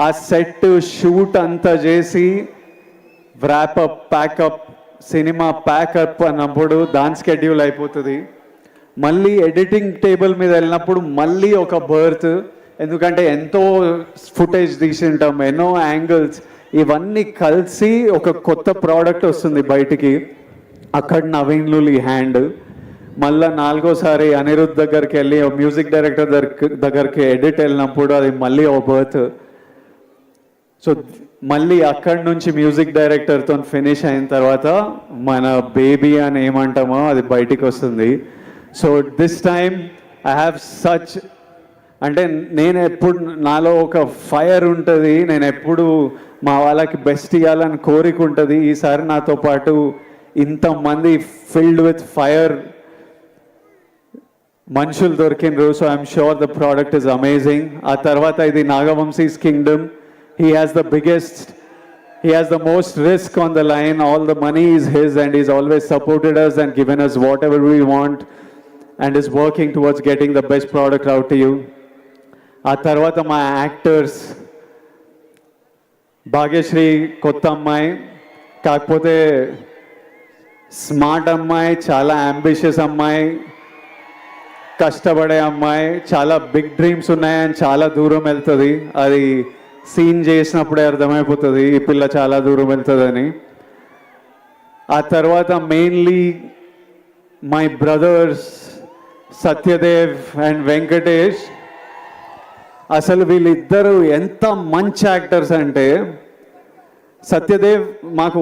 ఆ set shoot అంతా చేసి వ్రాపప్ ప్యాకప్ సినిమా ప్యాకప్ అన్నప్పుడు దాని స్కెడ్యూల్ అయిపోతుంది. మళ్ళీ ఎడిటింగ్ టేబుల్ మీద వెళ్ళినప్పుడు మళ్ళీ ఒక బర్త్, ఎందుకంటే ఎంతో ఫుటేజ్ తీసింటాం, ఎన్నో యాంగిల్స్, ఇవన్నీ కలిసి ఒక కొత్త ప్రోడక్ట్ వస్తుంది బయటికి. అక్కడ నవీన్ లూలి హ్యాండ్. మళ్ళీ నాలుగోసారి అనిరుద్ధ్ దగ్గరికి వెళ్ళి మ్యూజిక్ డైరెక్టర్ దగ్గరికి ఎడిట్ వెళ్ళినప్పుడు అది మళ్ళీ ఒక బర్త్. సో మళ్ళీ అక్కడి నుంచి మ్యూజిక్ డైరెక్టర్తో ఫినిష్ అయిన తర్వాత మన బేబీ అని ఏమంటామో అది బయటికి వస్తుంది. So this time I have such, అంటే నేను ఎప్పుడు నాలో ఒక ఫైర్ ఉంటుంది, నేను ఎప్పుడు మా వాళ్ళకి బెస్ట్ ఇవ్వాలని కోరిక ఉంటుంది. ఈసారి నాతో పాటు ఇంతమంది ఫిల్డ్ విత్ ఫైర్ మనుషులు దొరికినరు. So I'm sure the product is amazing. ఆ తర్వాత ఇది నాగవంశీస్ Kingdom. He has the most risk on the line. All the money is his and he's always supported us and given us whatever we want and is working towards getting the best product out to you. ఆ తర్వాత మా actors, Bhagyashree కొత్త అమ్మాయి, కాకపోతే smart అమ్మాయి, చాలా ambitious అమ్మాయి, కష్టపడే అమ్మాయి, చాలా బిగ్ డ్రీమ్స్ ఉన్నాయని చాలా దూరం వెళ్తుంది. అది సీన్ చేసినప్పుడే అర్థమైపోతుంది ఈ పిల్ల చాలా దూరం వెళ్తుందని. ఆ తర్వాత mainly my brothers Satyadev and Venkatesh. అసలు వీళ్ళిద్దరూ ఎంత మంచి యాక్టర్స్ అంటే, సత్యదేవ్ మాకు